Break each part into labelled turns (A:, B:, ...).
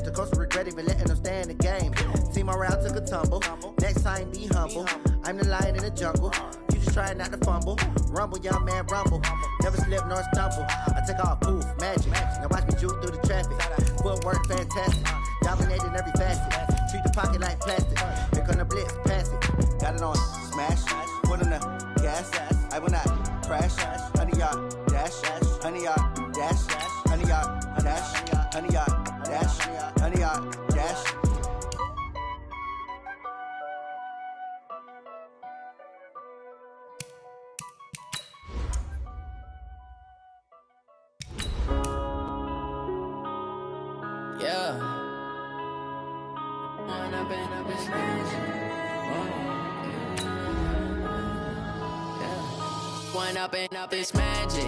A: The coach regret even letting them stay in the game. Team morale took a tumble. Next time, be humble. I'm the lion in the jungle. You just trying not to fumble. Rumble, young man, rumble. Never slip nor stumble. I take off, poof, magic. Now watch me juke through the traffic. Footwork fantastic. Dominating every facet. Treat the pocket like plastic. Here come the blitz, pass it. Got it on smash. Put on the gas. I will not crash. 100 yard dash. 100 yard dash. 100 yard dash. 100 yard dash. 100 yard dash.
B: Yeah. One up and up is magic.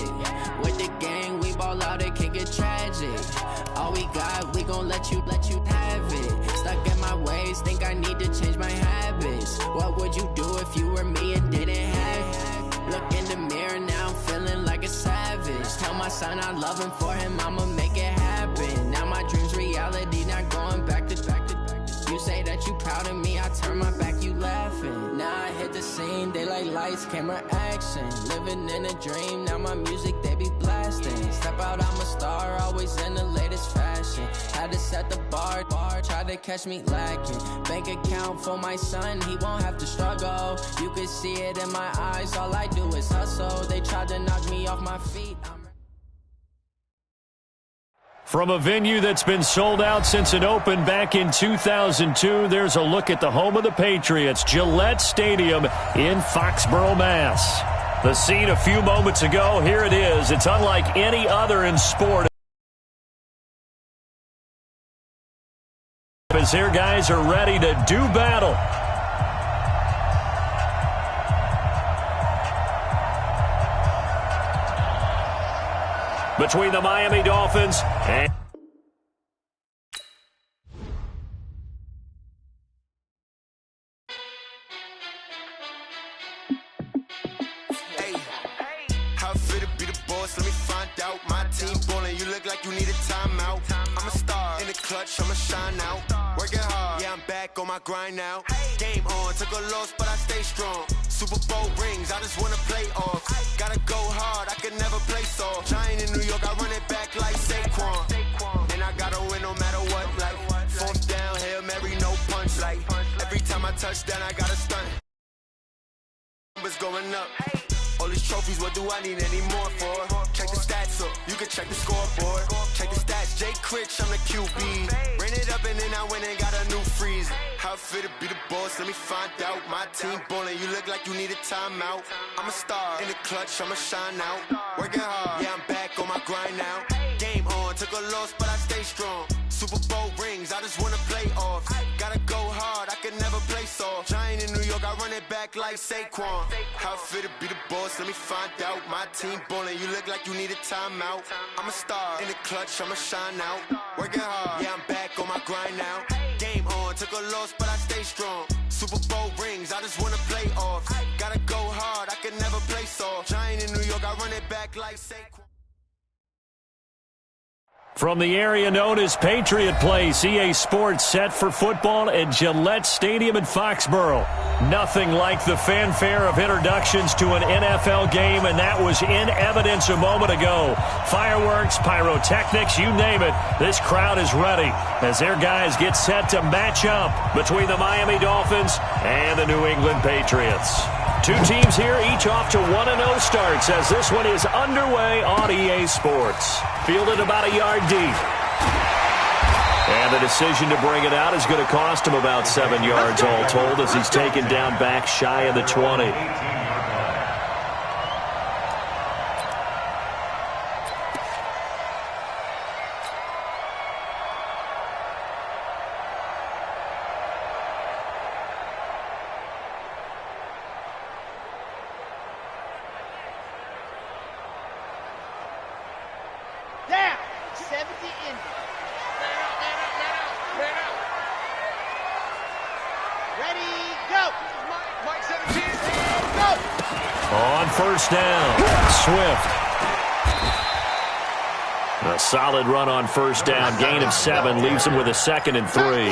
B: With the gang, we ball out, it can get tragic. All we got, we gon' let you have it. Stuck in my ways, think I need to change my habits. What would you do if you were me and didn't have it? Look in the mirror, now I'm feeling like a savage. Tell my son I love him, for him I'ma make it happen. Now my dream's reality, not going back to. You say that you proud of me, I turn my back, you laughing. Now I hit the scene, they like lights, camera, action. Living in a dream, now my music, they be blasting. Step out, I'm a star, always in the latest fashion. Had to set the bar, try to catch me lacking. Bank account for my son, he won't have to struggle. You can see it in my eyes, all I do is hustle. They tried to knock me off my feet.
C: From a venue that's been sold out since it opened back in 2002, there's a look at the home of the Patriots, Gillette Stadium in Foxborough, Mass. The scene a few moments ago, here it is. It's unlike any other in sport. As their guys are ready to do battle. Between the Miami Dolphins and...
D: Hey, how fit to be the boss? Let me find out. My team ballin', you look like you need a timeout. I'm a star in the clutch, I'ma shine out. Working hard, yeah, I'm back on my grind now. Game on, took a loss, but I stay strong. Super Bowl rings, I just wanna play off. Gotta go hard, I can never play soft. Giant in New York, I run it back like Saquon. And I gotta win no matter what, like fourth down, Hail Mary, no punch. Like every time I touch down, I gotta stunt. Numbers going up. All these trophies, what do I need any more for? Check the stats up, you can check the scoreboard. Check the stats, Jay Critch, I'm the QB. Ran it up and then I went and got a new freeze. How fit to be the boss, let me find out. My team ballin', you look like you need a timeout. I'm a star in the clutch, I'ma shine out. Working hard, yeah, I'm back on my grind now. Game on, took a loss, but I stay strong. Super Bowl rings, I just wanna play off. Gotta go hard, I can never play soft. Giant in New York, I run it back like Saquon. How fit to be the boss, let me find out. My team ballin', you look like you need a timeout. I'm a star in the clutch, I'ma shine out. Working hard, yeah, I'm back on my grind now. Game on, took a loss, but I stay strong. Super Bowl rings, I just wanna play off. Gotta go hard, I can never play soft. Giant in New York, I run it back like Saquon.
C: From the area known as Patriot Place, EA Sports set for football at Gillette Stadium in Foxborough. Nothing like the fanfare of introductions to an NFL game, and that was in evidence a moment ago. Fireworks, pyrotechnics, you name it. This crowd is ready as their guys get set to match up between the Miami Dolphins and the New England Patriots. Two teams here, each off to 1-0 starts as this one is underway on EA Sports. Fielded about a yard deep. And the decision to bring it out is going to cost him about 7 yards all told as he's taken down back shy of the 20. On first down, Swift. A solid run on first down. Gain of 7 leaves them with a 2nd and 3.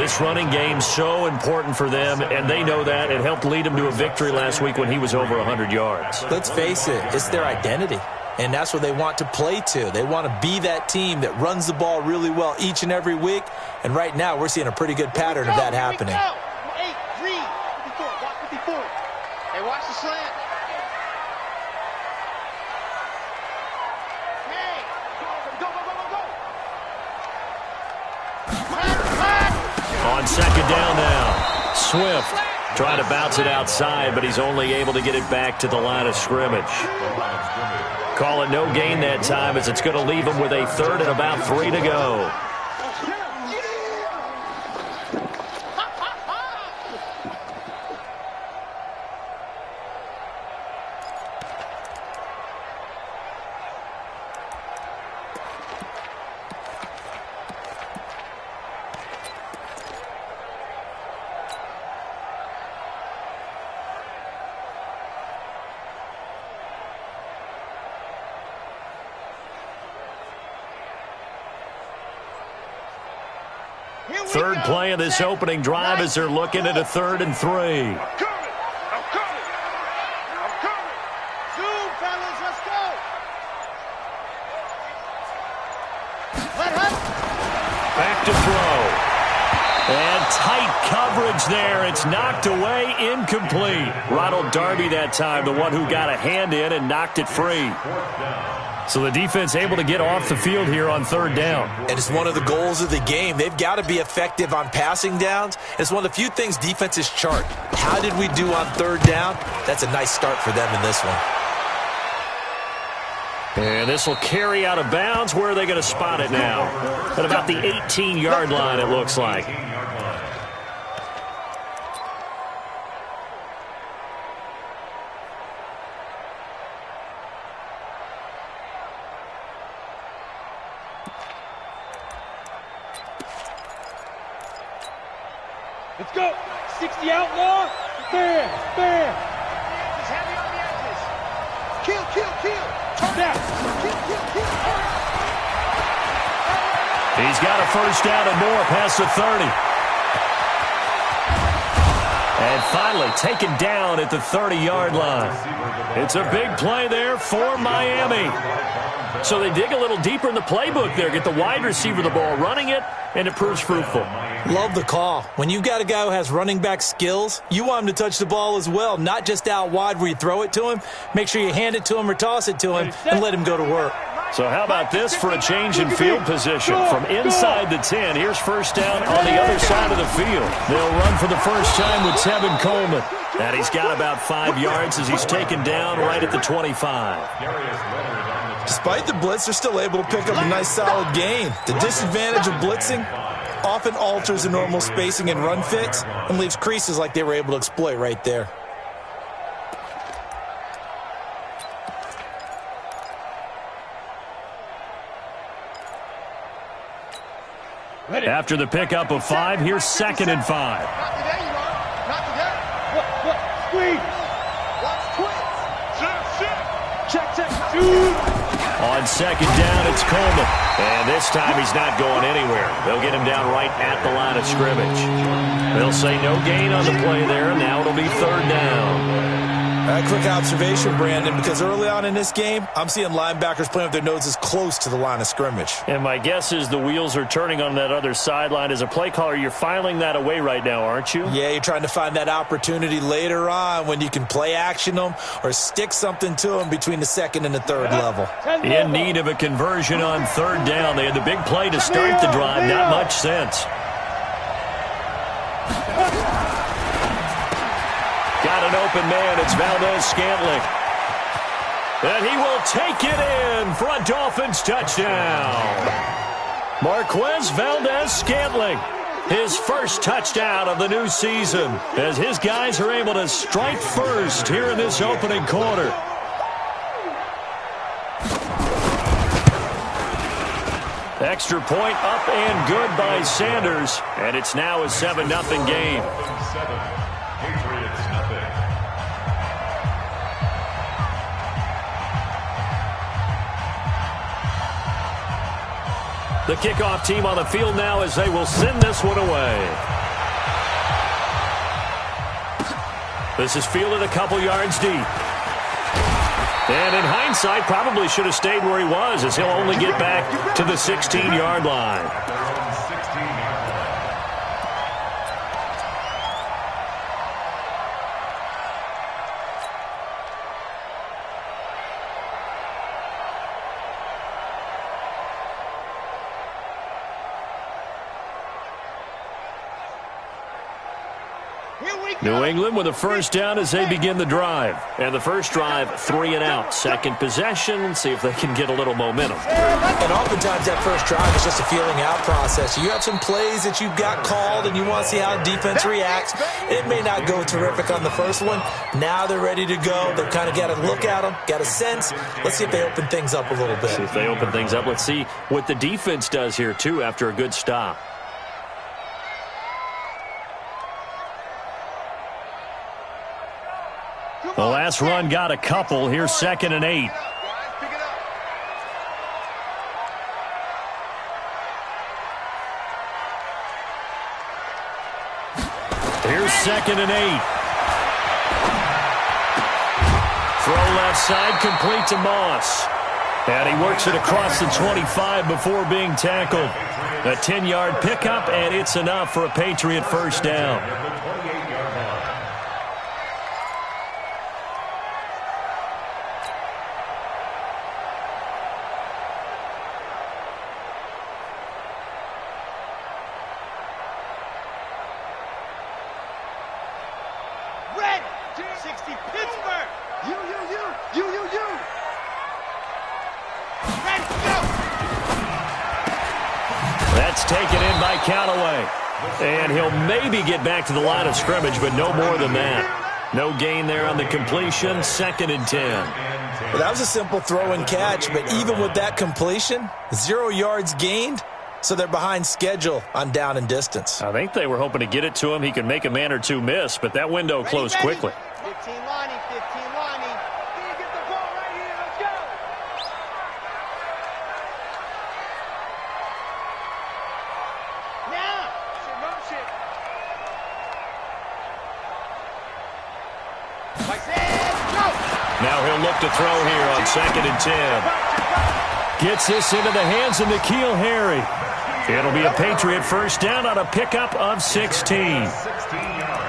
C: This running game's so important for them, and they know that. It helped lead them to a victory last week when he was over 100 yards.
E: Let's face it, it's their identity, and that's what they want to play to. They want to be that team that runs the ball really well each and every week, and right now we're seeing a pretty good pattern of that happening.
F: 8, read, 54, block 54. Hey, watch the slant.
C: On second down now, Swift trying to bounce it outside, but he's only able to get it back to the line of scrimmage. Call it no gain that time, as it's going to leave him with a 3rd and about 3 to go. Third play of this opening drive as they're looking at a 3rd and 3.
F: I'm coming. Zoom, fellas, let's go.
C: Back to throw. And tight coverage there. It's knocked away, incomplete. Ronald Darby that time, the one who got a hand in and knocked it free. So the defense able to get off the field here on 3rd down.
E: And it's one of the goals of the game. They've got to be effective on passing downs. It's one of the few things defenses chart. How did we do on 3rd down? That's a nice start for them in this one.
C: And this will carry out of bounds. Where are they going to spot it now? At about the 18-yard line, it looks like.
F: Let's go. 60 outlaw. Bam. He's heavy on the edges. Kill. Turn down. Kill.
C: He's got a 1st down and more past the 30. And finally taken down at the 30-yard line. It's a big play there for Miami. So they dig a little deeper in the playbook there, get the wide receiver the ball, running it, and it proves fruitful.
E: Love the call. When you've got a guy who has running back skills, you want him to touch the ball as well, not just out wide where you throw it to him. Make sure you hand it to him or toss it to him and let him go to work.
C: So how about this for a change in field position? From inside the 10, here's 1st down on the other side of the field. They'll run for the first time with Tevin Coleman. And he's got about 5 yards as he's taken down right at the 25.
E: Despite the blitz, they're still able to pick up a nice solid gain. The disadvantage of blitzing often alters the normal spacing and run fits and leaves creases like they were able to exploit right there.
C: After the pickup of 5, here's 2nd and 5.
F: Not today, you are. Not today. What? Squeeze. Watch twins. Check.
C: On 2nd down, it's Coleman. And this time he's not going anywhere. They'll get him down right at the line of scrimmage. They'll say no gain on the play there. Now it'll be 3rd down.
E: A quick observation, Brandon, because early on in this game, I'm seeing linebackers playing with their noses close to the line of scrimmage.
C: And my guess is the wheels are turning on that other sideline. As a play caller, you're filing that away right now, aren't you?
E: Yeah, you're trying to find that opportunity later on when you can play action them or stick something to them between the 2nd and the 3rd level.
C: In need of a conversion on 3rd down. They had the big play to start the drive. Not much sense. Got an open man. It's Valdez-Scantling. And he will take it in for a Dolphins touchdown. Marquez Valdez-Scantling, his first touchdown of the new season, as his guys are able to strike first here in this opening quarter. Extra point up and good by Sanders, and it's now a 7-0 game. The kickoff team on the field now as they will send this one away. This is fielded a couple yards deep. And in hindsight, probably should have stayed where he was, as he'll only get back to the 16-yard line. New England with a first down as they begin the drive. And the first drive, 3 and out. Second possession, see if they can get a little momentum.
E: And oftentimes that first drive is just a feeling out process. You have some plays that you've got called and you want to see how defense reacts. It may not go terrific on the first one. Now they're ready to go. They've kind of got to look at them, got a sense. Let's see if they open things up a little bit.
C: See if they open things up. Let's see what the defense does here, too, after a good stop. The last run got a couple. Here's 2nd and 8. Here's 2nd and 8. Throw left side, complete to Moss. And he works it across the 25 before being tackled. A 10-yard pickup, and it's enough for a Patriot first down. That's taken in by Callaway. And he'll maybe get back to the line of scrimmage, but no more than that. No gain there on the completion, 2nd and 10.
E: Well, that was a simple throw and catch, but even with that completion, 0 yards gained, so they're behind schedule on down and distance.
C: I think they were hoping to get it to him. He could make a man or two miss, but that window closed quickly.
F: 15 Lonnie, 15 Lonnie. Can you get the ball right here? Let's go. Now. Motion. Like that. Go.
C: Now he'll look to throw here on 2nd and 10. Gets this into the hands of N'Keal Harry. It'll be a Patriot first down on a pickup of 16.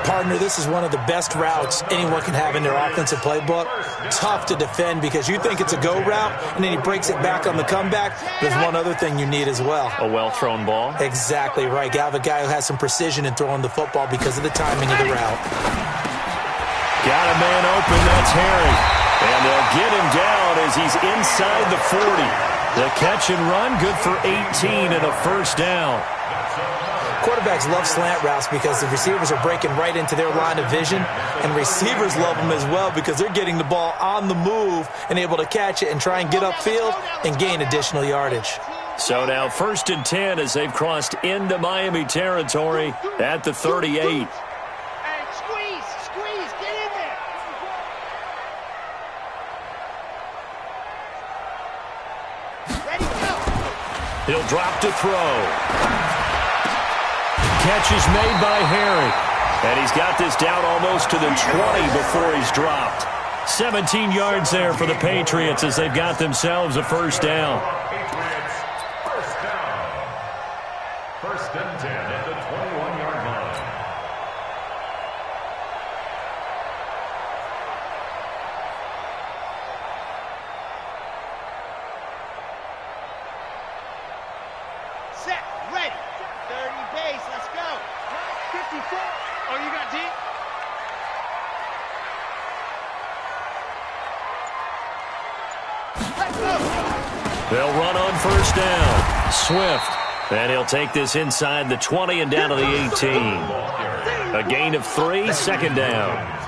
E: Partner, this is one of the best routes anyone can have in their offensive playbook. Tough to defend because you think it's a go route, and then he breaks it back on the comeback. There's one other thing you need as well.
C: A well-thrown ball.
E: Exactly right. You have a guy who has some precision in throwing the football because of the timing of the route.
C: Got a man open. That's Harry. And they'll get him down as he's inside the 40. The catch and run, good for 18 and a first down.
E: Quarterbacks love slant routes because the receivers are breaking right into their line of vision, and receivers love them as well because they're getting the ball on the move and able to catch it and try and get upfield and gain additional yardage.
C: So now 1st and 10 as they've crossed into Miami territory at the 38. He'll drop to throw. Catch is made by Harry. And he's got this down almost to the 20 before he's dropped. 17 yards there for the Patriots as they've got themselves a first down.
G: Patriots, first down. 1st and 10 at the 21-yard line.
F: Set, ready. 30 base, let's go. 54. Oh, you got deep? Let's go.
C: They'll run on first down. Swift. And he'll take this inside the 20 and down to the 18. A gain of 3, 2nd down.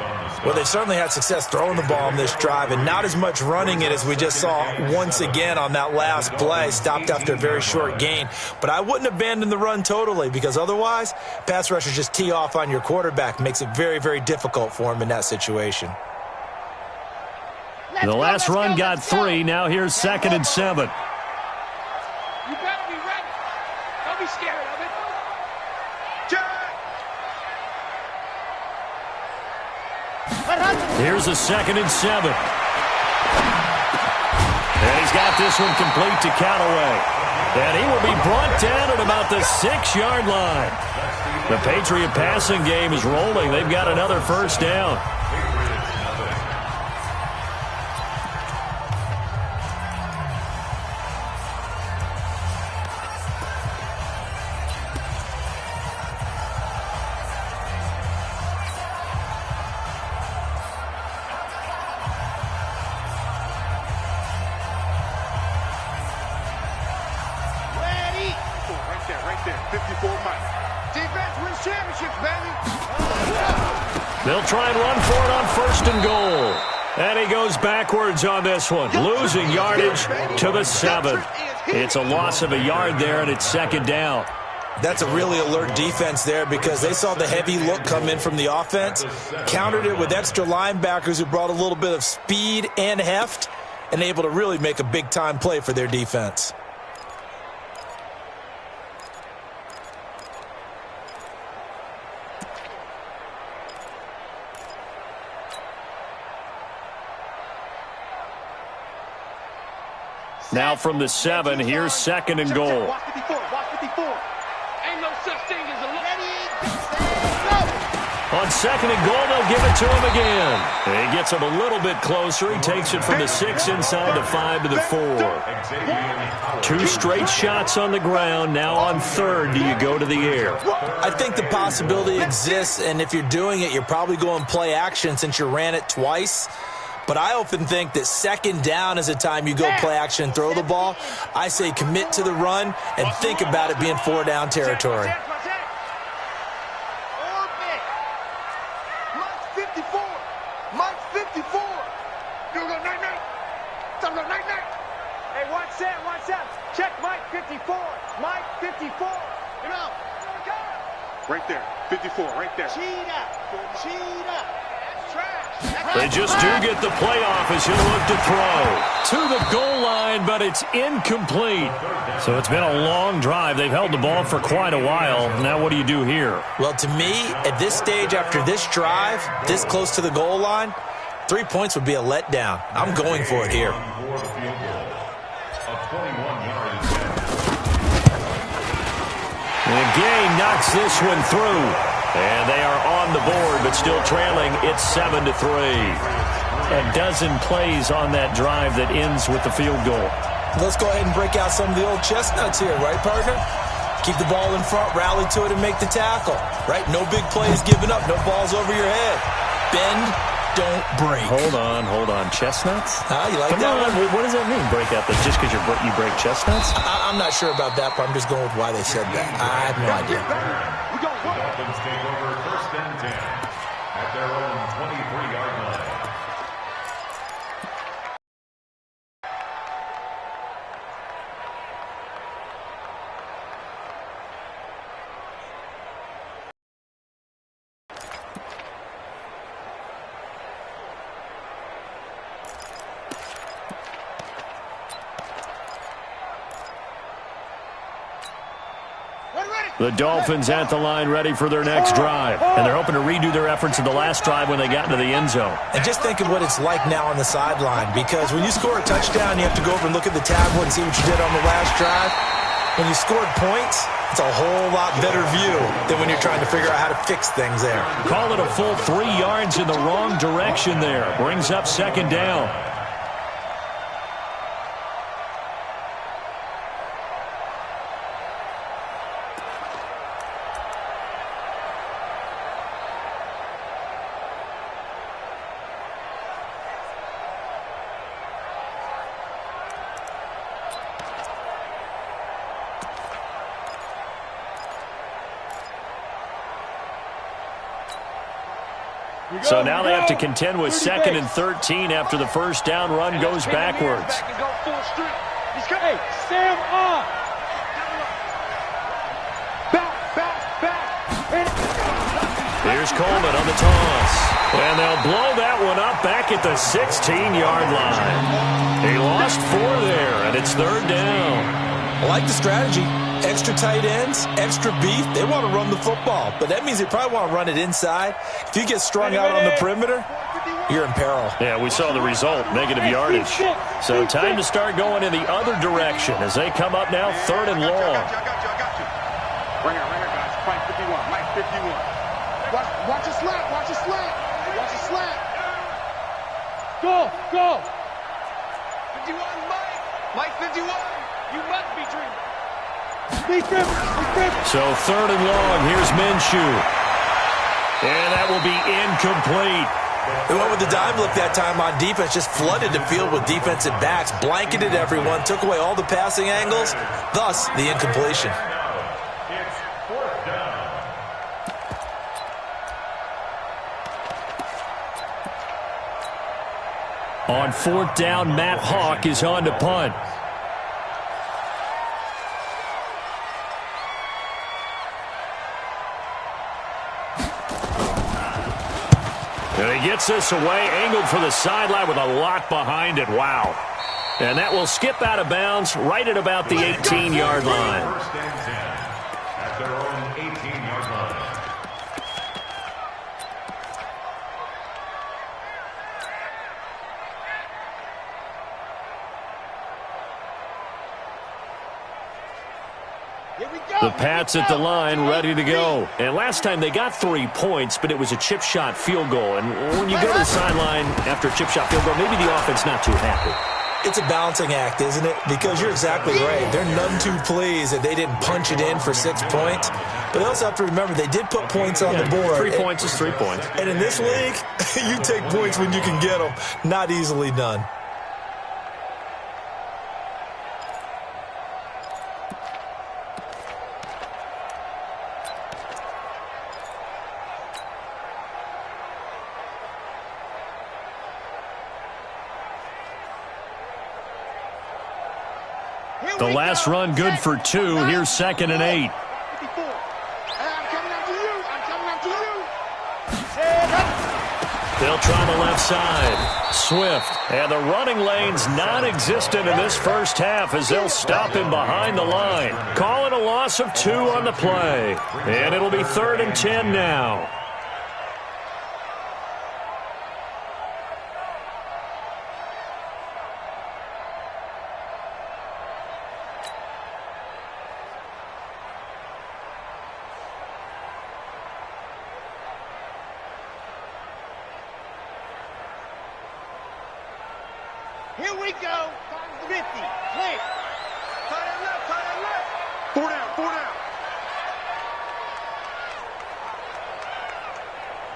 E: Well, they've certainly had success throwing the ball on this drive, and not as much running it as we just saw once again on that last play. Stopped after a very short gain. But I wouldn't abandon the run totally because otherwise, pass rushers just tee off on your quarterback. Makes it very, very difficult for him in that situation.
C: The last run got 3. Now here's 2nd and 7.
F: You better be ready.
C: Here's a 2nd and 7. And he's got this one complete to Callaway. And he will be brought down at about the 6-yard line. The Patriot passing game is rolling. They've got another first down. They'll try and run for it on 1st and goal. And he goes backwards on this one, losing yardage to the 7. It's a loss of a yard there, and it's 2nd down.
E: That's a really alert defense there because they saw the heavy look come in from the offense, countered it with extra linebackers who brought a little bit of speed and heft, and able to really make a big-time play for their defense.
C: Now from the 7, here's 2nd and goal.
F: Watch 54, watch 54. Ain't no such thing as a
C: On 2nd and goal, they'll give it to him again. And he gets him a little bit closer. He takes it from the 6 inside the 5 to the 4. 2 straight shots on the ground. Now on 3rd, do you go to the air?
E: I think the possibility exists, and if you're doing it, you're probably going play action since you ran it twice. But I often think that 2nd down is a time you go play action and throw the ball. I say commit to the run and think about it being 4-down territory.
F: Mike 54. Mike 54. Hey, watch that. Check Mike 54. Mike 54. You know. Right there. 54, right there. Cheetah.
C: They just do get the playoff as he'll look to throw to the goal line, but it's incomplete. So it's been a long drive. They've held the ball for quite a while. Now what do you do here?
E: Well, to me, at this stage after this drive, this close to the goal line, 3 points would be a letdown. I'm going for it here.
C: And Gay knocks this one through. And they are on the board, but still trailing. It's 7-3. A dozen plays on that drive that ends with the field goal.
E: Let's go ahead and break out some of the old chestnuts here, right, partner? Keep the ball in front, rally to it, and make the tackle, right? No big plays given up, no balls over your head. Bend, don't break.
C: Hold on. Chestnuts?
E: You like
C: Come
E: that
C: on.
E: one?
C: What does that mean, break out? Just because you break chestnuts?
E: I'm not sure about that, but I'm just going with why they said that. I have no idea.
G: The Dolphins take over 1st and 10 at their own 23-yard line.
C: The Dolphins at the line ready for their next drive. And they're hoping to redo their efforts in the last drive when they got into the end zone.
E: And just think of what it's like now on the sideline, because when you score a touchdown, you have to go over and look at the tablet and see what you did on the last drive. When you scored points, it's a whole lot better view than when you're trying to figure out how to fix things there.
C: Call it a full 3 yards in the wrong direction there. Brings up 2nd down. So now they have to contend with 2nd and 13 after the first down run goes backwards.
F: Hey, Sam on. Back.
C: Here's Coleman on the toss. And they'll blow that one up back at the 16-yard line. He lost 4 there, and it's 3rd down.
E: I like the strategy. extra tight ends, extra beef, they want to run the football. But that means they probably want to run it inside. If you get strung out on the perimeter, you're in peril.
C: Yeah, we saw the result, negative yardage. So time to start going in the other direction as they come up now, 3rd and long.
F: I got you. Right here, guys. Mike 51. Mike 51. Watch a slap. Watch a slap. Go. 51, Mike. Mike 51. You must be dreaming.
C: So 3rd and long. Here's Minshew. And that will be incomplete.
E: They went with the dime look that time on defense, just flooded the field with defensive backs, blanketed everyone, took away all the passing angles, thus the incompletion.
G: It's 4th down.
C: On 4th down, Matt Hawk is on to punt. And he gets this away, angled for the sideline with a lot behind it. Wow. And that will skip out of bounds right at about the 18-yard line.
G: 1st and 10 at their own 18-yard line.
C: The Pats at the line, ready to go. And last time they got 3 points, but it was a chip shot field goal. And when you go to the sideline after a chip shot field goal, maybe the offense not too happy.
E: It's a balancing act, isn't it? Because you're exactly right. They're none too pleased that they didn't punch it in for 6 points. But they also have to remember they did put points on the board.
C: 3 points is 3 points.
E: And in this league, you take points when you can get them. Not easily done.
C: The last run good for 2. Here's 2nd and 8.
F: I'm coming after you.
C: They'll try the left side. Swift. And the running lane's non-existent in this first half as they'll stop him behind the line. Call it a loss of 2 on the play. And it'll be 3rd and 10 now.
F: Here we go. 50. Clear. Tie that left. 4 down.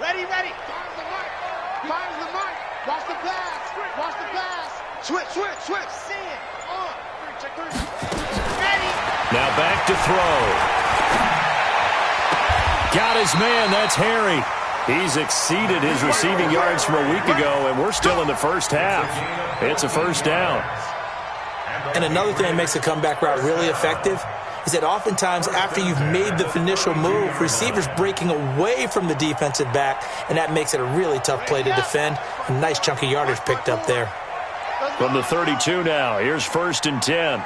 F: Ready. Finds the mark. Watch the pass. Switch. See it. On. Check 3. Ready.
C: Now back to throw. Got his man. That's Harry. He's exceeded his receiving yards from a week ago, and we're still in the first half. It's a 1st down.
E: And another thing that makes a comeback route really effective is that oftentimes after you've made the initial move, receivers breaking away from the defensive back, and that makes it a really tough play to defend. A nice chunk of yardage picked up there.
C: From the 32 now, here's 1st and 10.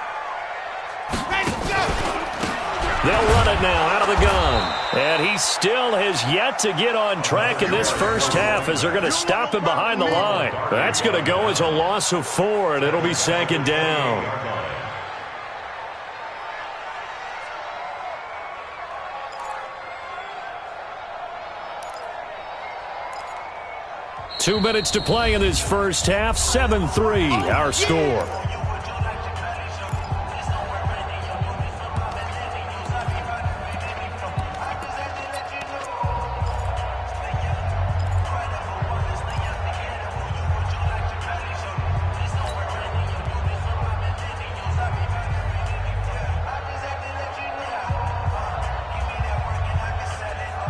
C: They'll run it now out of the gun. And he still has yet to get on track in this first half as they're going to stop him behind the line. That's going to go as a loss of 4, and it'll be 2nd down. Two minutes to play in this first half. 7-3 our score.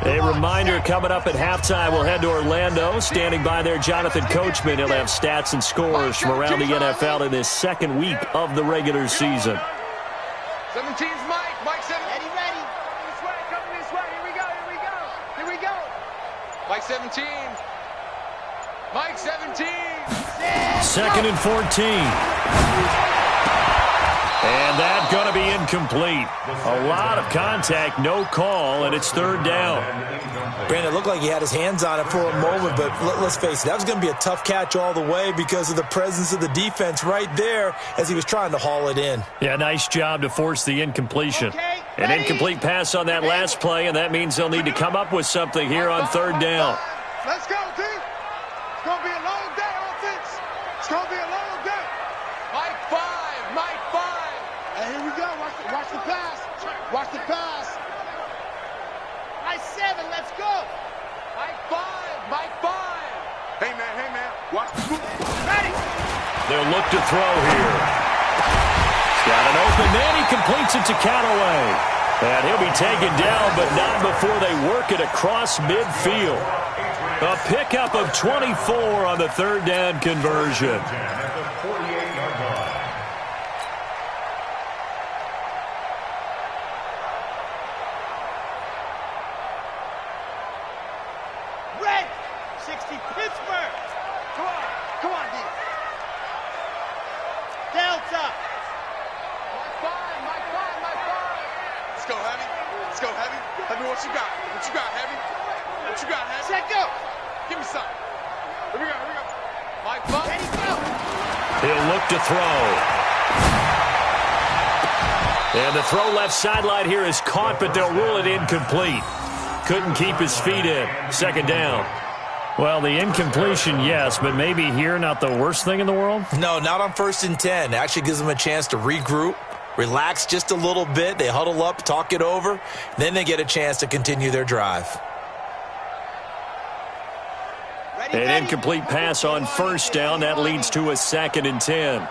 C: A reminder coming up at halftime, we'll head to Orlando. Standing by there, Jonathan Coachman. He'll have stats and scores from around the NFL in this 2nd week of the regular season.
F: 17's Mike. Mike 7. Ready. Coming this way. Here we go. Mike 17. Mike 17.
C: 2nd and 14. And that's going to be incomplete. A lot of contact, no call, and it's third down.
E: Brandon, it looked like he had his hands on it for a moment, but let's face it, that was going to be a tough catch all the way because of the presence of the defense right there as he was trying to haul it in.
C: Yeah, nice job to force the incompletion. An incomplete pass on that last play, and that means they'll need to come up with something here on third down.
F: Let's go, team. It's going to be a long day, offense. It's going to be a long day. Mike 5, Mike 5. And here we go. Watch the pass. Watch the pass. Mike 7, let's go. Mike 5, Mike 5. Hey, man. Watch the move. Ready.
C: They'll look to throw here. He's got an open man. He completes it to Callaway. And he'll be taken down, but not before they work it across midfield. A pickup of 24 on the third down conversion.
F: Red 60 Pittsburgh. Come on, D. Delta. Mike 5. Let's go, Heavy. Heavy, what you got? Heavy? What you got, Heavy? Set, go. Give me some. Here we go. Mike 5. Ready, go.
C: He'll look to throw. And the throw left sideline here is caught, but they'll rule it incomplete. Couldn't keep his feet in. Second down. Well, the incompletion, yes, but maybe here not the worst thing in the world?
E: No, not on 1st and 10. It actually gives them a chance to regroup, relax just a little bit. They huddle up, talk it over. Then they get a chance to continue their drive.
C: An incomplete pass on first down. That leads to a 2nd and 10.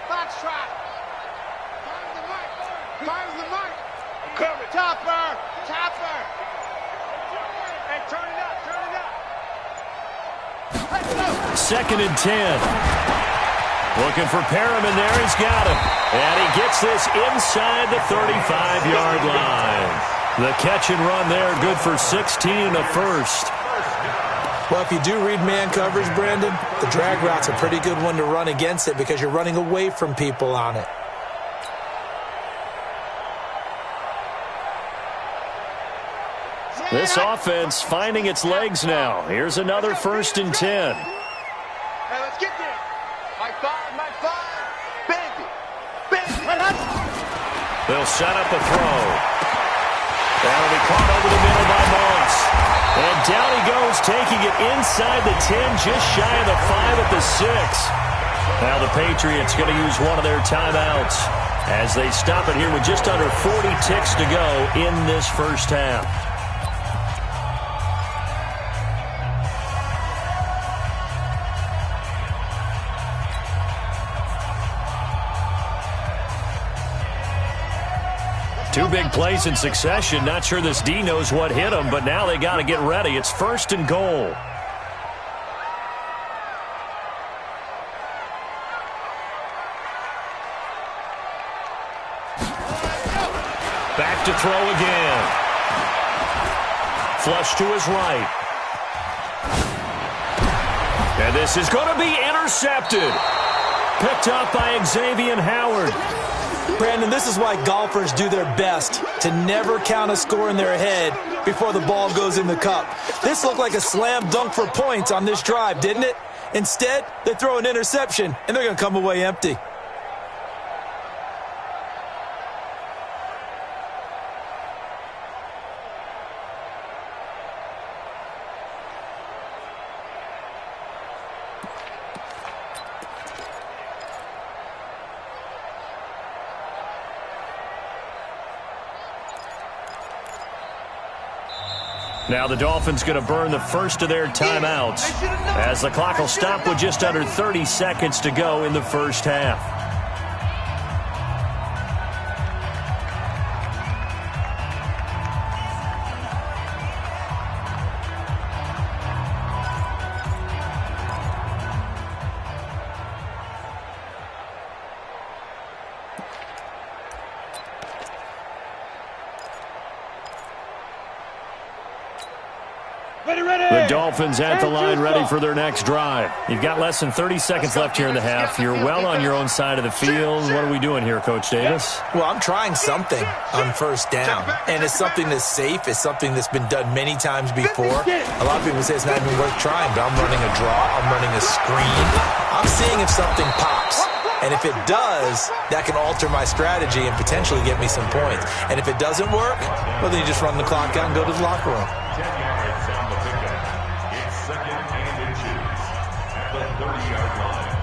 F: Foxtrot. Find the mark. Coming. Topper. Hey, turn it up. Let's go.
C: 2nd and 10. Looking for Perriman there. He's got him. And he gets this inside the 35-yard line. The catch and run there, good for 16 and a first.
E: Well, if you do read man coverage, Brandon, the drag route's a pretty good one to run against it because you're running away from people on it.
C: This offense finding its legs now. Here's another 1st and 10.
F: Hey, let's get there. Mike 5. Bend it.
C: They'll set up a throw. That'll be caught over the middle by Moss. And down he goes, taking it inside the 10, just shy of the 5 at the 6. Now the Patriots going to use one of their timeouts as they stop it here with just under 40 ticks to go in this first half. Two big plays in succession. Not sure this D knows what hit him, but now they got to get ready. It's 1st and goal. Back to throw again. Flush to his right. And this is going to be intercepted. Picked up by Xavier Howard.
E: Brandon, this is why golfers do their best to never count a score in their head before the ball goes in the cup. This looked like a slam dunk for points on this drive, didn't it? Instead, they throw an interception, and they're going to come away empty.
C: Now the Dolphins going to burn the first of their timeouts as the clock will stop with just under 30 seconds to go in the first half. The Dolphins at the line ready for their next drive. You've got less than 30 seconds left here in the half. You're well on your own side of the field. What are we doing here, Coach Davis?
E: Well, I'm trying something on first down, and it's something that's safe. It's something that's been done many times before. A lot of people say it's not even worth trying, but I'm running a draw. I'm running a screen. I'm seeing if something pops. And if it does, that can alter my strategy and potentially get me some points. And if it doesn't work, well, then you just run the clock out and go to the locker room.
G: 10 yards on the pickup. It's second and inches at the 30-yard line.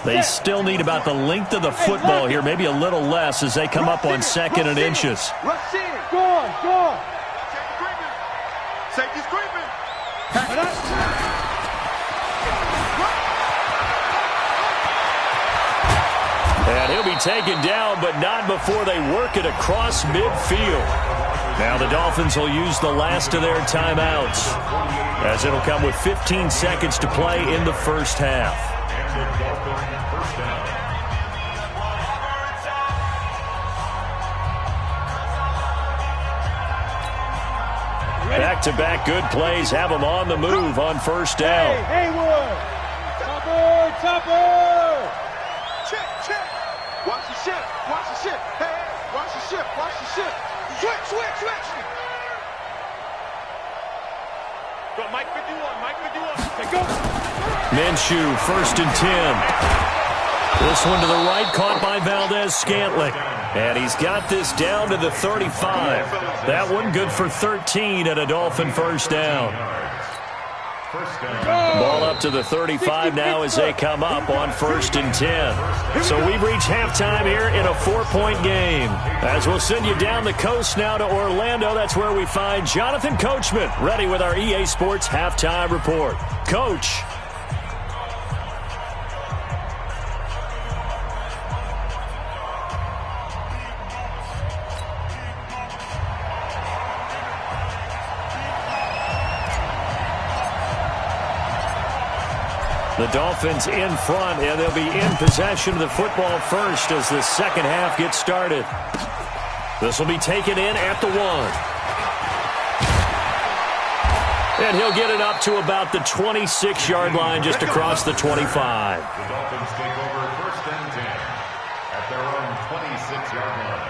C: They still need about the length of the football here, maybe a little less as they come up on second and inches.
F: Rush in. Go on. Safety's creeping.
C: And he'll be taken down, but not before they work it across midfield. Now the Dolphins will use the last of their timeouts, as it'll come with 15 seconds to play in the first half. Back-to-back good plays have them on the move on first down.
F: Hey, Haywood! Topper! Check! Watch the ship! Hey, watch the ship! Switch! Go, Mike 51. Go!
C: Minshew, 1st and 10. This one to the right, caught by Valdez-Scantling. And he's got this down to the 35. That one good for 13 and a Dolphin first down. Ball up to the 35 now as they come up on 1st and 10. So we've reached halftime here in a 4-point game. As we'll send you down the coast now to Orlando, that's where we find Jonathan Coachman ready with our EA Sports halftime report. Coach. The Dolphins in front, and they'll be in possession of the football first as the second half gets started. This will be taken in at the 1. And he'll get it up to about the 26-yard line just across the 25.
G: The Dolphins take over 1st and 10 at their own 26-yard line.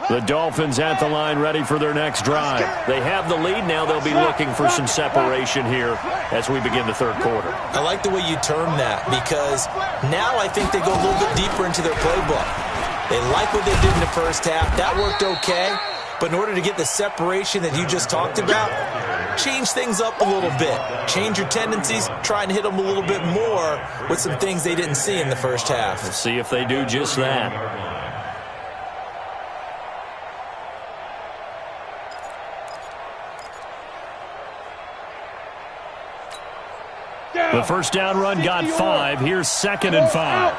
C: The Dolphins at the line ready for their next drive. They have the lead. Now they'll be looking for some separation here as we begin the third quarter.
E: I like the way you term that, because now I think they go a little bit deeper into their playbook. They like what they did in the first half. That worked okay. But in order to get the separation that you just talked about, change things up a little bit. Change your tendencies. Try and hit them a little bit more with some things they didn't see in the first half.
C: Let's see if they do just that. The first down run got 5. Here's 2nd and 5.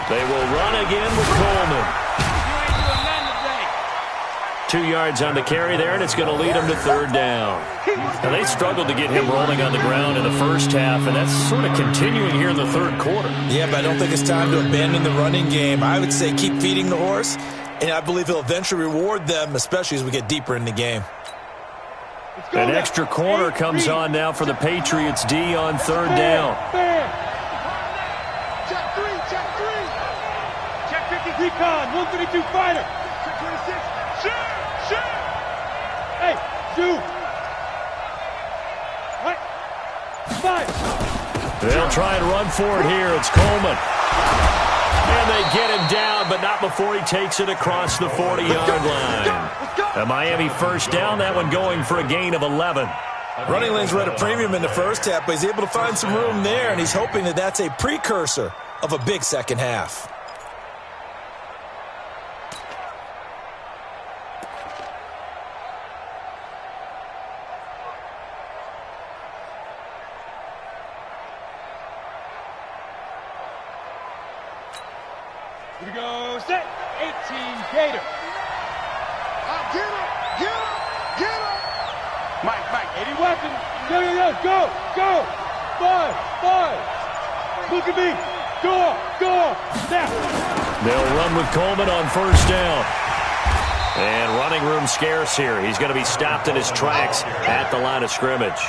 C: They will run again with Coleman. 2 yards on the carry there, and it's going to lead them to 3rd down. Now, they struggled to get him rolling on the ground in the first half, and that's sort of continuing here in the third quarter.
E: Yeah, but I don't think it's time to abandon the running game. I would say keep feeding the horse, and I believe he'll eventually reward them, especially as we get deeper in the game.
C: An extra corner comes on now for the Patriots D on 3rd down.
F: Check 3. Check 50 recon, 132 fighter. Check 26. Shoot. Hey, shoot. Right. 5.
C: They'll try and run for it here. It's Coleman. And they get him down, but not before he takes it across the 40-yard line. A Miami first down, that one going for a gain of 11.
E: Running lanes were at a premium in the first half, but he's able to find some room there, and he's hoping that that's a precursor of a big second half.
F: Here we go, set, 18 Gator. Get him, get him, get him. Mike, 80 weapons. Go. 5. Look at me. Go. Snap.
C: They'll run with Coleman on first down. And running room scarce here. He's going to be stopped in his tracks at the line of scrimmage.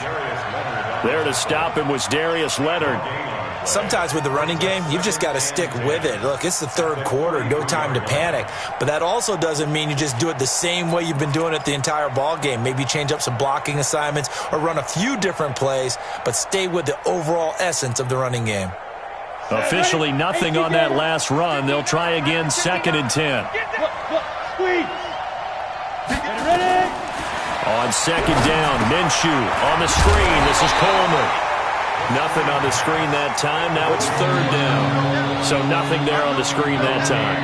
C: There to stop him was Darius Leonard.
E: Sometimes with the running game, you've just got to stick with it. Look, it's the third quarter, no time to panic. But that also doesn't mean you just do it the same way you've been doing it the entire ball game. Maybe change up some blocking assignments or run a few different plays, but stay with the overall essence of the running game.
C: Officially nothing on that last run. They'll try again, 2nd and 10.
F: Squeeze. Ready?
C: On 2nd down, Minshew on the screen. This is Coleman. Nothing on the screen that time. Now it's 3rd down. So nothing there on the screen that time.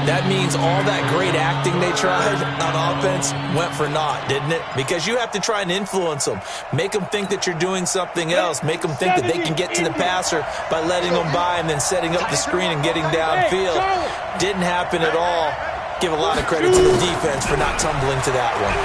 E: That means all that great acting they tried on offense went for naught, didn't it? Because you have to try and influence them. Make them think that you're doing something else. Make them think that they can get to the passer by letting them by and then setting up the screen and getting downfield. Didn't happen at all. Give a lot of credit to the defense for not tumbling to that one.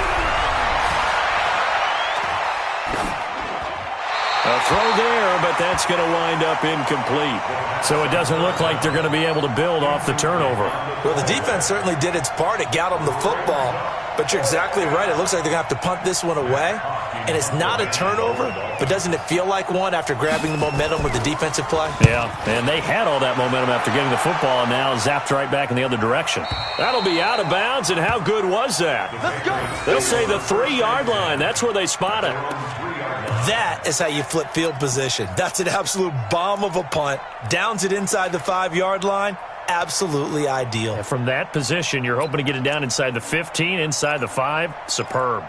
C: A throw there, but that's going to wind up incomplete. So it doesn't look like they're going to be able to build off the turnover.
E: Well, the defense certainly did its part. It got them the football. But you're exactly right. It looks like they're going to have to punt this one away. And it's not a turnover, but doesn't it feel like one after grabbing the momentum with the defensive play?
C: Yeah, and they had all that momentum after getting the football and now zapped right back in the other direction. That'll be out of bounds, and how good was that? They'll say the 3-yard line. That's where they spot it.
E: That is how you flip field position. That's an absolute bomb of a punt. Downs it inside the 5-yard line. Absolutely ideal.
C: And from that position, you're hoping to get it down inside the 15, inside the 5. Superb.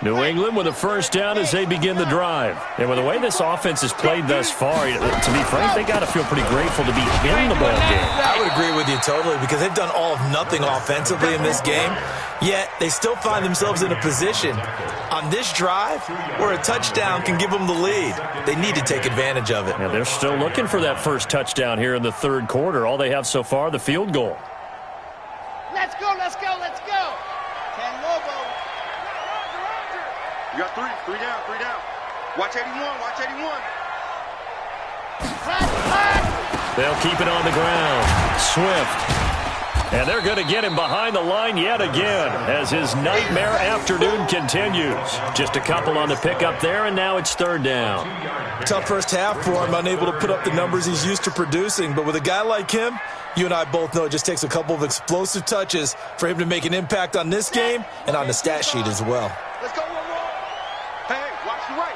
C: New England with a first down as they begin the drive. And with the way this offense has played thus far, to be frank, they got to feel pretty grateful to be in the ball game.
E: I would agree with you totally because they've done all of nothing offensively in this game, yet they still find themselves in a position on this drive where a touchdown can give them the lead. They need to take advantage of it.
C: Yeah, they're still looking for that first touchdown here in the third quarter. All they have so far, the field goal.
F: Let's go. 10 Lobo. You got three down. Watch 81.
C: They'll keep it on the ground. Swift. And they're going to get him behind the line yet again as his nightmare afternoon continues. Just a couple on the pickup there, and now it's 3rd down.
E: Tough first half for him, unable to put up the numbers he's used to producing. But with a guy like him, you and I both know it just takes a couple of explosive touches for him to make an impact on this game and on the stat sheet as well.
F: Let's go. Hey, watch the right.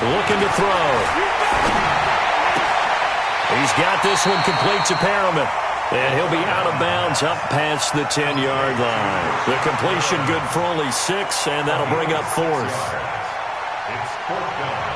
C: Looking to throw. He's got this one complete to Perriman. And he'll be out of bounds up past the 10-yard line. The completion good for only 6, and that'll bring up 4th.
G: It's 4th down.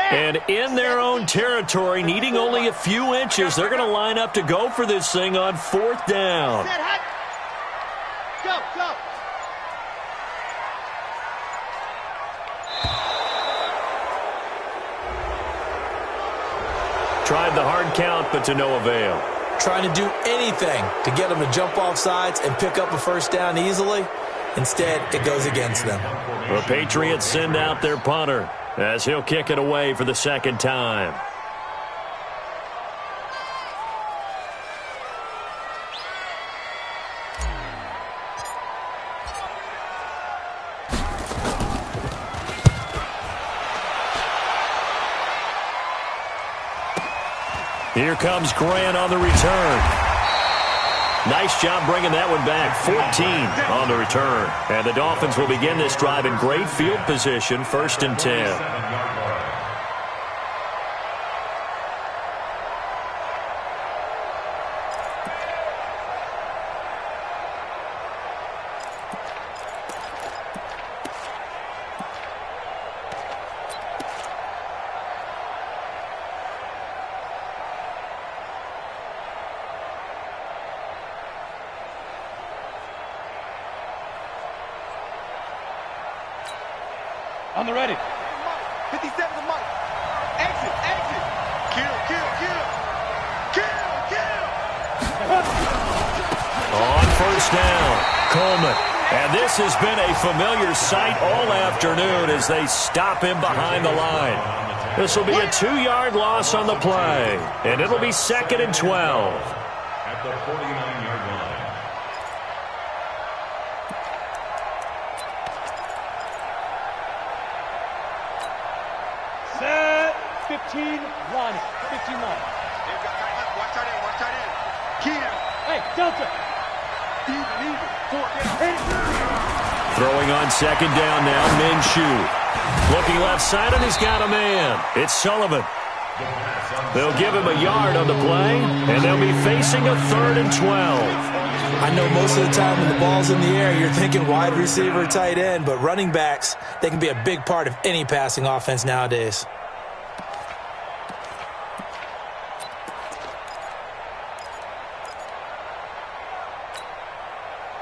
C: And in their own territory, needing only a few inches, they're going to line up to go for this thing on 4th down.
F: Go.
C: Tried the hard count, but to no avail.
E: Trying to do anything to get them to jump off sides and pick up a first down easily. Instead, it goes against them.
C: The Patriots send out their punter as he'll kick it away for the second time. Here comes Grant on the return. Nice job bringing that one back. 14 on the return. And the Dolphins will begin this drive in great field position, 1st and 10.
F: On the ready. 57 to Mike. Exit, exit. Kill, kill, kill. Kill, kill.
C: On 1st down, Coleman. And this has been a familiar sight all afternoon as they stop him behind the line. This will be a 2-yard loss on the play. And it'll be 2nd and 12.
G: At the 49-yard line.
F: Set. 15 line. 15 line. Watch tight end. Watch tight end. Keenan. Hey, Delta. Even. 4.
C: Throwing on 2nd down now, Minshew. Looking left side, and he's got a man. It's Sullivan. They'll give him a yard on the play, and they'll be facing a 3rd and 12.
E: I know most of the time when the ball's in the air, you're thinking wide receiver, tight end, but running backs, they can be a big part of any passing offense nowadays.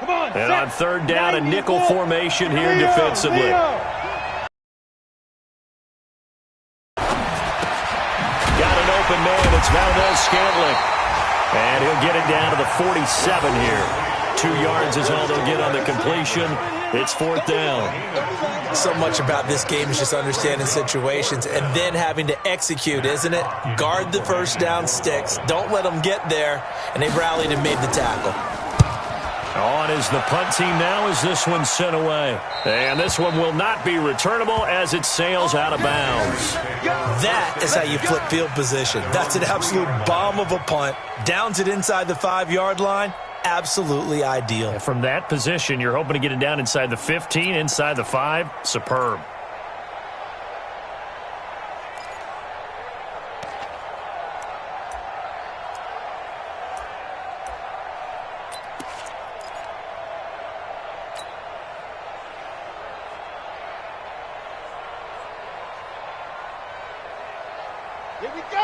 F: Come on,
C: and on 3rd down, a nickel formation here defensively. Got an open man. It's Valdez-Scantling. And he'll get it down to the 47 here. 2 yards is all they'll get on the completion. It's 4th down.
E: So much about this game is just understanding situations and then having to execute, isn't it? Guard the first down sticks. Don't let them get there. And they rallied and made the tackle.
C: On is the punt team now as this one's sent away. And this one will not be returnable as it sails out of bounds.
E: That is how you flip field position. That's an absolute bomb of a punt. Downs it inside the 5-yard line. Absolutely ideal.
C: And from that position, you're hoping to get it down inside the 15, inside the 5. Superb.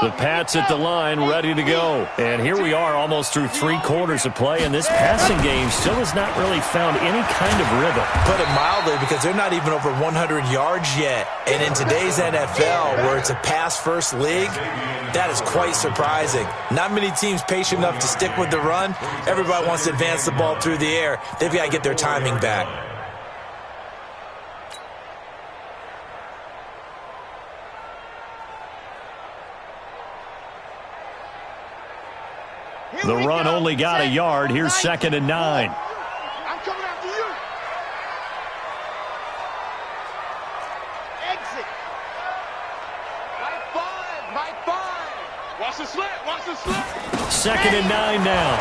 C: The Pats at the line, ready to go. And here we are almost through 3 quarters of play, and this passing game still has not really found any kind of rhythm.
E: Put it mildly, because they're not even over 100 yards yet. And in today's NFL, where it's a pass-first league, that is quite surprising. Not many teams patient enough to stick with the run. Everybody wants to advance the ball through the air. They've got to get their timing back.
C: The run only got a yard. Here's 2nd and 9.
F: I'm coming after you. Exit. Right 5. Watch the slant. Watch the slant.
C: 2nd and 9 now.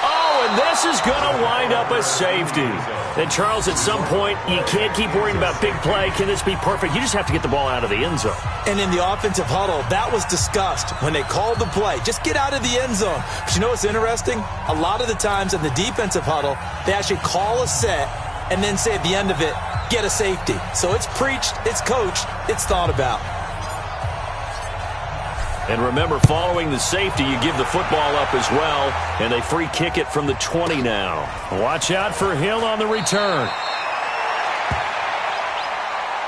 C: Oh, and this is going to wind up a safety. And, Charles, at some point, you can't keep worrying about big play. Can this be perfect? You just have to get the ball out of the end zone.
E: And in the offensive huddle, that was discussed when they called the play. Just get out of the end zone. But you know what's interesting? A lot of the times in the defensive huddle, they actually call a set and then say at the end of it, get a safety. So it's preached, it's coached, it's thought about.
C: And remember, following the safety, you give the football up as well, and they free kick it from the 20 now. Watch out for Hill on the return.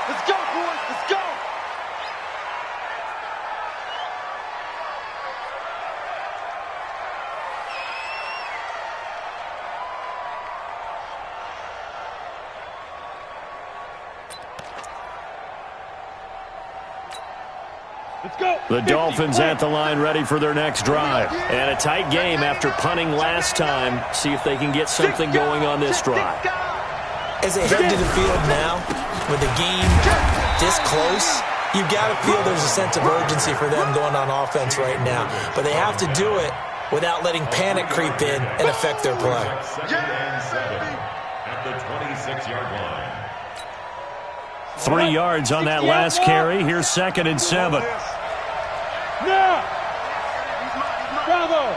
F: Let's go, boys. Let's go.
C: The Dolphins at the line ready for their next drive. And a tight game after punting last time. See if they can get something going on this drive.
E: As they head to the field now, with the game this close, you've got to feel there's a sense of urgency for them going on offense right now. But they have to do it without letting panic creep in and affect their play.
G: At the 26-yard line.
C: 3 yards on that last carry. Here's 2nd and 7.
F: Now! Bravo!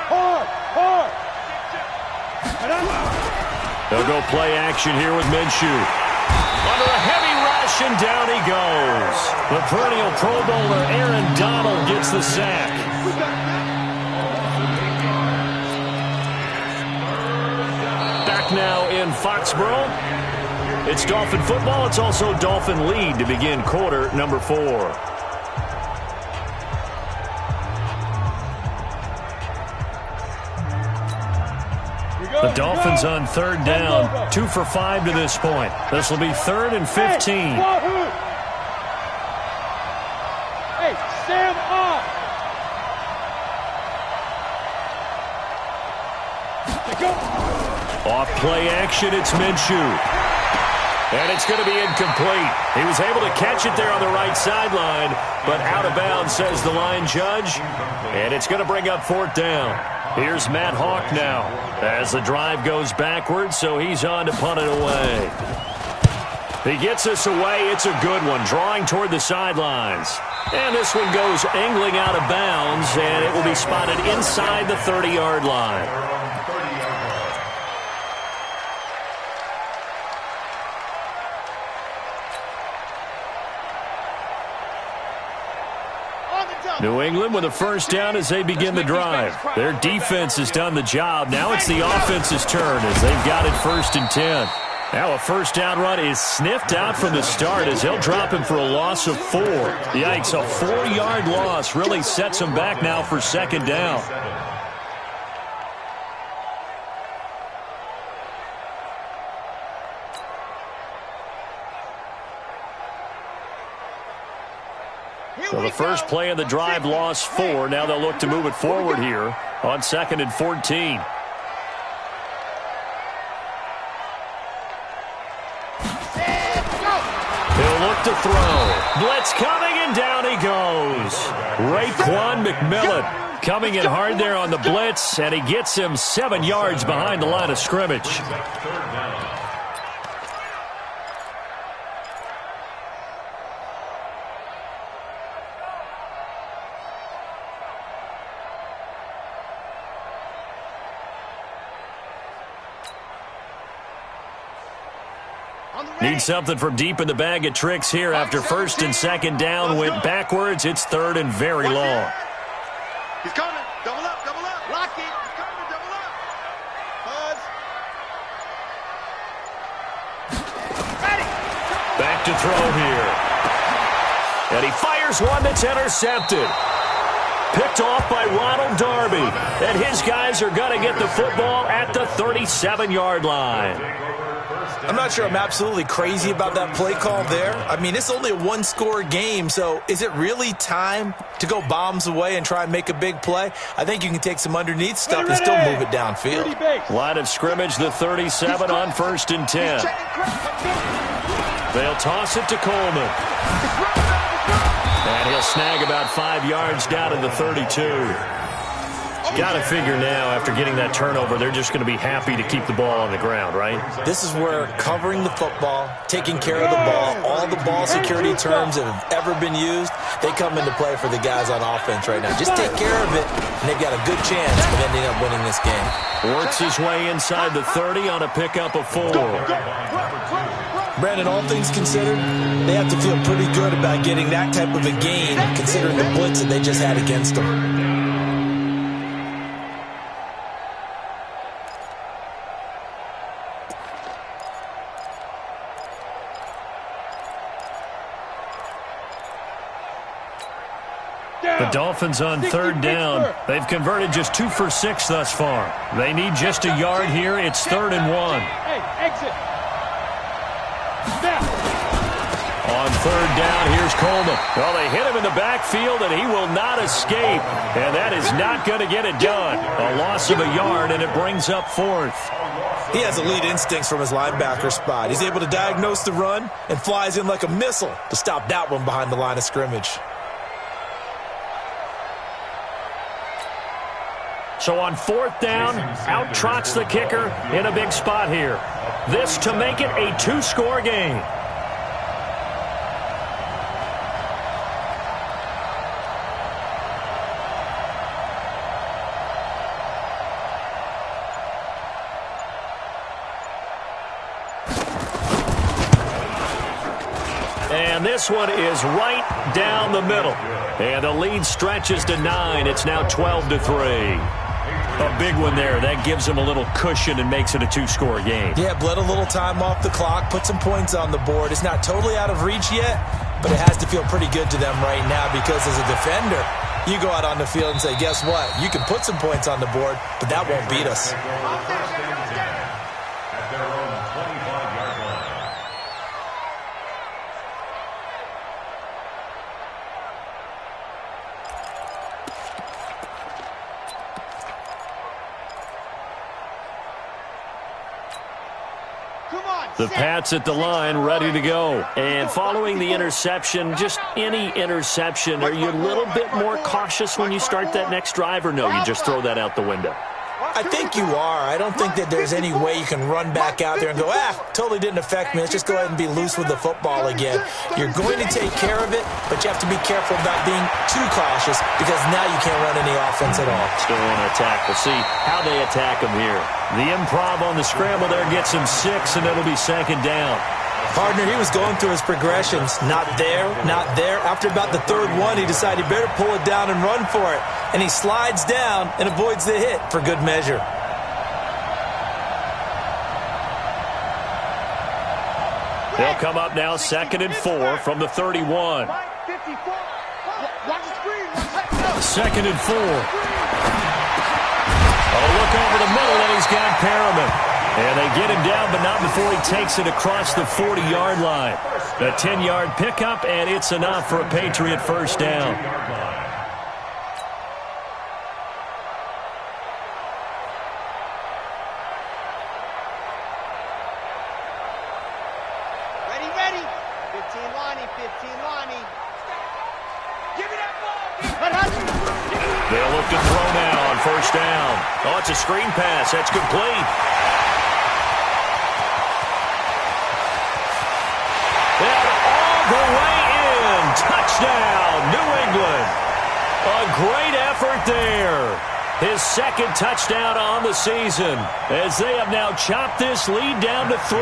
F: Hard!
C: They'll go play action here with Minshew. Under a heavy rush, and down he goes. The perennial Pro Bowler Aaron Donald gets the sack. Back now in Foxborough. It's Dolphin football. It's also Dolphin lead to begin quarter number 4. The Dolphins on 3rd down, 2 for 5 to this point. This will be 3rd and 15.
F: Hey, stand up!
C: Off play action, it's Minshew. And it's going to be incomplete. He was able to catch it there on the right sideline, but out of bounds, says the line judge. And it's going to bring up 4th down. Here's Matt Hawk now as the drive goes backwards, so he's on to punt it away. He gets us away. It's a good one, drawing toward the sidelines. And this one goes angling out of bounds, and it will be spotted inside the 30-yard line. New England with a 1st down as they begin the drive. Their defense has done the job. Now it's the offense's turn as they've got it 1st and 10. Now a 1st down run is sniffed out from the start as they'll drop him for a loss of 4. Yikes, a 4-yard loss really sets them back now for 2nd down. So the first play of the drive lost 4. Now they'll look to move it forward here on 2nd and 14. He'll look to throw. Blitz coming, and down he goes. Raekwon McMillan coming in hard there on the blitz, and he gets him 7 yards behind the line of scrimmage. Need something from deep in the bag of tricks here after 1st and 2nd down went backwards. It's 3rd and very long.
F: He's coming. Double up. Lock it. He's coming. Double up. Buzz. Ready.
C: Back to throw here. And he fires one that's intercepted. Picked off by Ronald Darby. And his guys are going to get the football at the 37-yard line.
E: I'm not sure I'm absolutely crazy about that play call there. I mean, it's only a 1-score game, so is it really time to go bombs away and try and make a big play? I think you can take some underneath stuff and still move it downfield.
C: Line of scrimmage, the 37 on 1st and 10. They'll toss it to Coleman. And he'll snag about 5 yards down to the 32. Got to figure now, after getting that turnover, they're just going to be happy to keep the ball on the ground, right?
E: This is where covering the football, taking care of the ball, all the ball security terms that have ever been used, they come into play for the guys on offense right now. Just take care of it, and they've got a good chance of ending up winning this game.
C: Works his way inside the 30 on a pickup of 4.
E: Brandon, all things considered, they have to feel pretty good about getting that type of a gain, considering the blitz that they just had against them.
C: The Dolphins on 3rd down. They've converted just 2 for 6 thus far. They need just a yard here. It's 3rd and 1.
F: Hey, exit.
C: On On third down, here's Coleman. Well, they hit him in the backfield, and he will not escape. And that is not going to get it done. A loss of a yard, and it brings up fourth.
E: He has elite instincts from his linebacker spot. He's able to diagnose the run and flies in like a missile to stop that one behind the line of scrimmage.
C: So on fourth down, out trots the kicker in a big spot here. This to make it a two-score game. And this one is right down the middle. And the lead stretches to 9. It's now 12-3. A big one there. That gives them a little cushion and makes it a two-score game.
E: Yeah, bled a little time off the clock, put some points on the board. It's not totally out of reach yet, but it has to feel pretty good to them right now because as a defender, you go out on the field and say, guess what? You can put some points on the board, but that won't beat us.
G: At their own 25-yard line.
C: The Pats at the line, ready to go. And following the interception, just any interception, are you a little bit more cautious when you start that next drive, or no, you just throw that out the window?
E: I think you are. I don't think that there's any way you can run back out there and go, totally didn't affect me. Let's just go ahead and be loose with the football again. You're going to take care of it, but you have to be careful about being too cautious because now you can't run any offense at all.
C: Still want to attack. We'll see how they attack them here. The improv on the scramble there gets him 6, and it'll be second down.
E: Partner, he was going through his progressions. Not there, not there. After about the third one, he decided he better pull it down and run for it. And he slides down and avoids the hit for good measure.
C: They'll come up now 2nd and 4 from the 31. 2nd and 4. Oh, look over the middle, and he's got Perriman. And they get him down, but not before he takes it across the 40-yard line. A 10-yard pickup, and it's enough for a Patriot first down.
F: Ready. 15 Lonnie. Give me that ball.
C: They'll look to throw now on first down. Oh, it's a screen pass. That's complete. And all the way in. Touchdown, New England. A great effort there. His second touchdown on the season as they have now chopped this lead down to 3.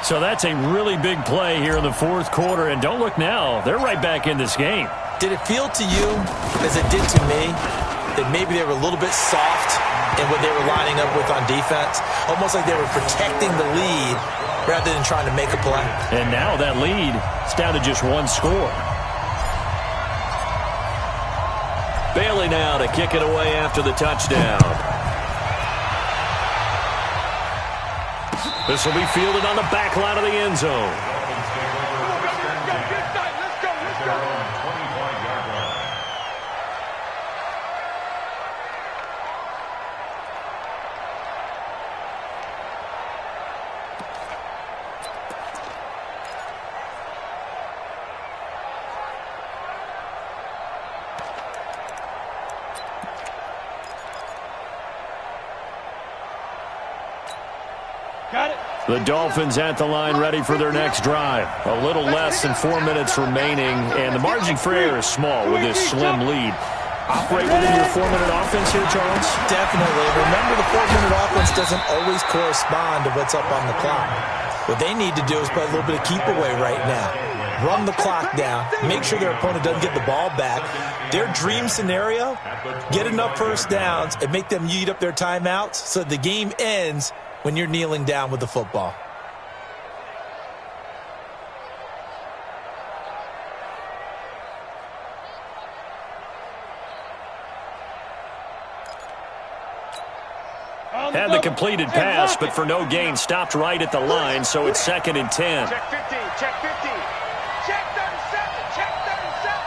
C: So that's a really big play here in the fourth quarter. And don't look now. They're right back in this game.
E: Did it feel to you, as it did to me, that maybe they were a little bit soft in what they were lining up with on defense? Almost like they were protecting the lead rather than trying to make a play.
C: And now that lead is down to just 1 score. Bailey now to kick it away after the touchdown. This will be fielded on the back line of the end zone. The Dolphins at the line ready for their next drive. A little less than 4 minutes remaining, and the margin for error is small with this slim lead. Operate within your 4-minute offense here, Charles?
E: Definitely. Remember, the 4-minute offense doesn't always correspond to what's up on the clock. What they need to do is play a little bit of keep away right now. Run the clock down. Make sure their opponent doesn't get the ball back. Their dream scenario, get enough first downs and make them eat up their timeouts so the game ends when you're kneeling down with the football.
C: Had the completed pass, but for no gain, stopped right at the line, so it's 2nd and 10.
F: Check 50, check 50. Check 37, check 37.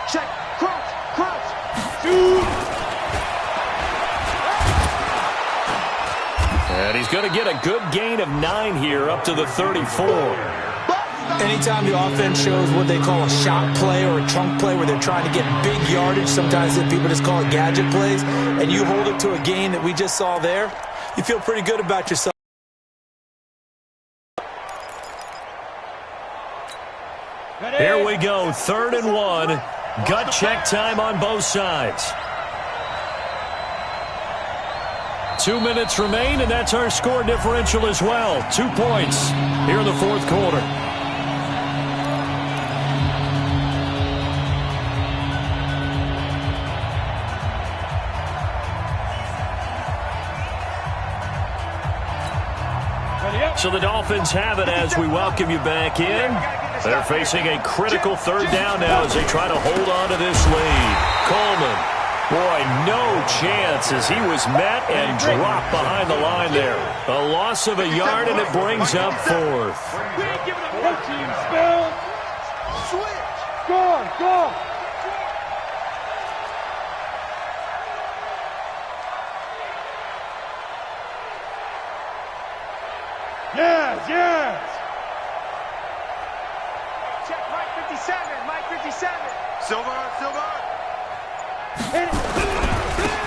F: Check, crouch. Shoot.
C: And he's going to get a good gain of 9 here, up to the 34.
E: Anytime the offense shows what they call a shot play or a trunk play where they're trying to get big yardage, sometimes people just call it gadget plays, and you hold it to a gain that we just saw there, you feel pretty good about yourself.
C: Here we go, 3rd and 1. Gut check time on both sides. 2 minutes remain, and that's our score differential as well. 2 points here in the 4th quarter. So the Dolphins have it as we welcome you back in. They're facing a critical 3rd down now as they try to hold on to this lead. Coleman, boy, no chance as he was met and dropped behind the line there. A loss of a yard, and it brings up 4th.
F: We ain't giving up no team spell. Switch. Go. Yes. Check Mike 57. Silver.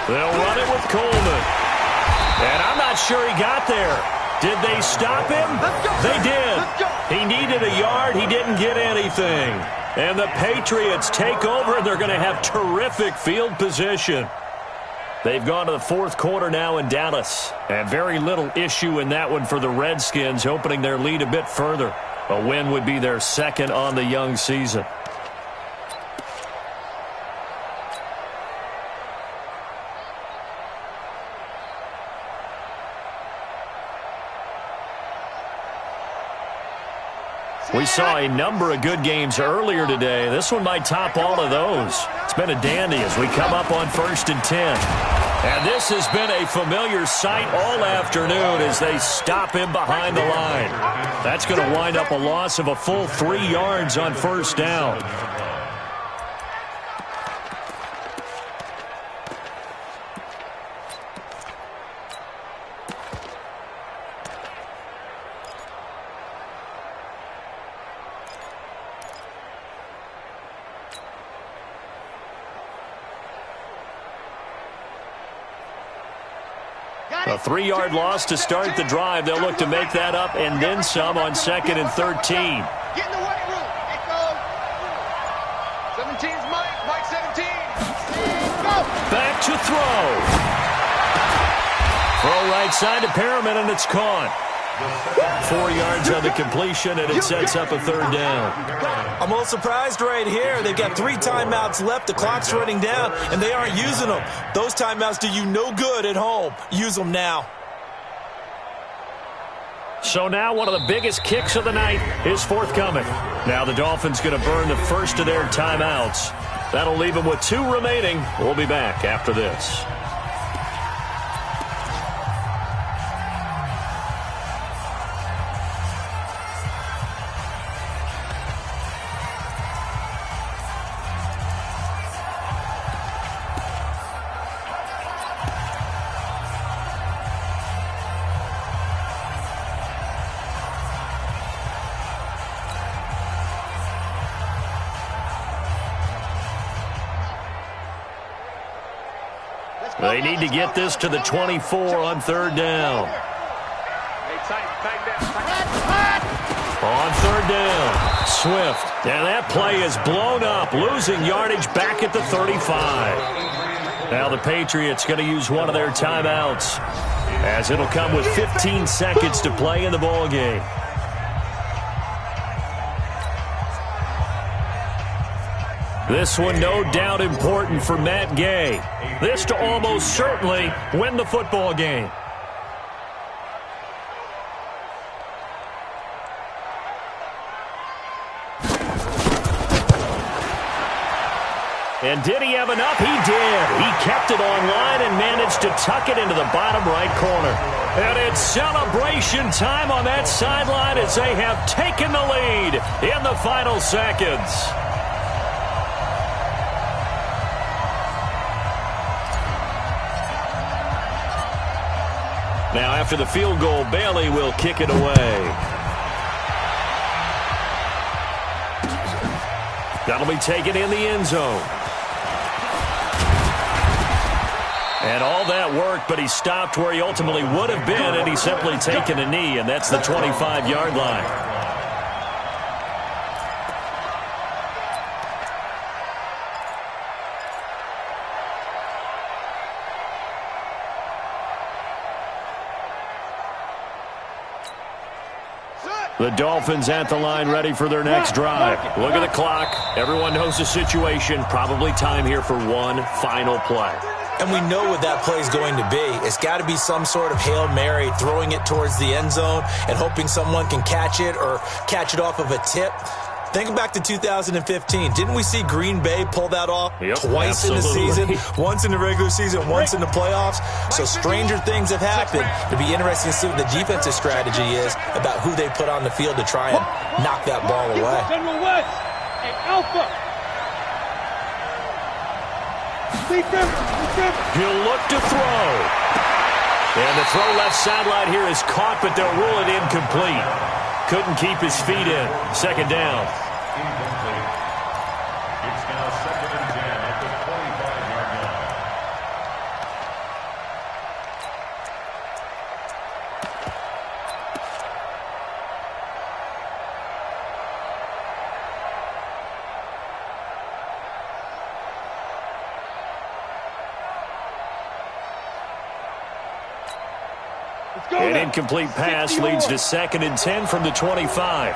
C: They'll run it with Coleman. And I'm not sure he got there. Did they stop him? They did. He needed a yard. He didn't get anything. And the Patriots take over, and they're going to have terrific field position. They've gone to the 4th quarter now in Dallas. And very little issue in that one for the Redskins, opening their lead a bit further. A win would be their 2nd on the young season. We saw a number of good games earlier today. This one might top all of those. It's been a dandy as we come up on 1st and 10. And this has been a familiar sight all afternoon as they stop him behind the line. That's going to wind up a loss of a full 3 yards on 1st down. A 3-yard loss to start the drive. They'll look to make that up and then some on 2nd and 13.
F: Get in the weight room. Let's go. 17's Mike 17. Go.
C: Back to throw. Throw right side to Perriman, and it's caught. 4 yards on the completion, and it sets up a 3rd down.
E: I'm a little surprised right here. They've got 3 timeouts left. The clock's running down, and they aren't using them. Those timeouts do you no good at home. Use them now.
C: So now one of the biggest kicks of the night is forthcoming. Now the Dolphins going to burn the first of their timeouts. That'll leave them with 2 remaining. We'll be back after this. They need to get this to the 24 on 3rd down. On 3rd down, Swift. And that play is blown up, losing yardage back at the 35. Now the Patriots going to use one of their timeouts, as it'll come with 15 seconds to play in the ball game. This one no doubt important for Matt Gay. This to almost certainly win the football game. And did he have enough? He did. He kept it online and managed to tuck it into the bottom right corner. And it's celebration time on that sideline as they have taken the lead in the final seconds. Now after the field goal, Bailey will kick it away. That'll be taken in the end zone. And all that work, but he stopped where he ultimately would have been, and he's simply taken a knee, and that's the 25-yard line. The Dolphins at the line, ready for their next drive. Look at the clock. Everyone knows the situation. Probably time here for one final play.
E: And we know what that play is going to be. It's got to be some sort of Hail Mary, throwing it towards the end zone and hoping someone can catch it or catch it off of a tip. Think back to 2015. Didn't we see Green Bay pull that off twice in the season? Once in the regular season, once in the playoffs. So stranger things have happened. It'll be interesting to see what the defensive strategy is about who they put on the field to try and knock that ball away.
C: He'll look to throw. And the throw left sideline here is caught, but they'll rule it incomplete. Couldn't keep his feet in. Second down.
G: Incomplete. It's now 2nd and 10 at the 25-yard line.
C: An incomplete pass leads to 2nd and 10 from the 25.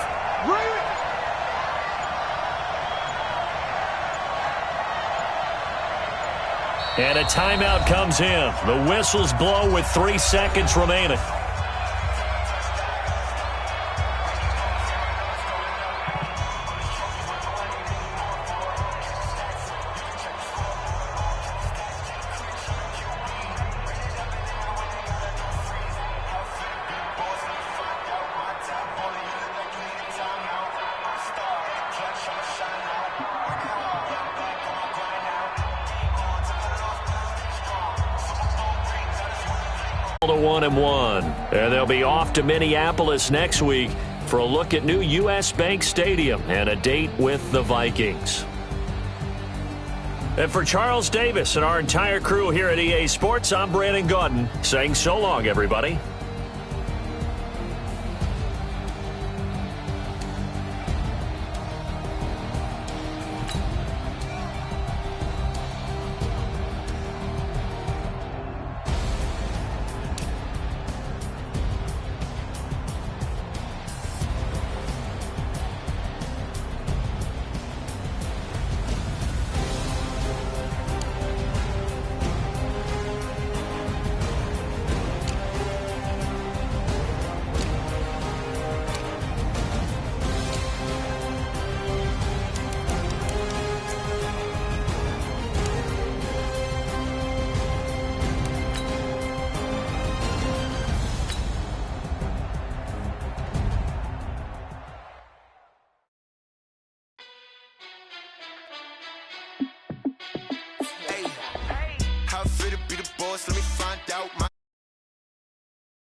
C: And a timeout comes in. The whistles blow with 3 seconds remaining. To 1-1, and they'll be off to Minneapolis next week for a look at new U.S. Bank Stadium and a date with the Vikings. And for Charles Davis and our entire crew here at EA Sports, I'm Brandon Gaudin saying so long, everybody.
D: How fit to be the boss? Let me find out.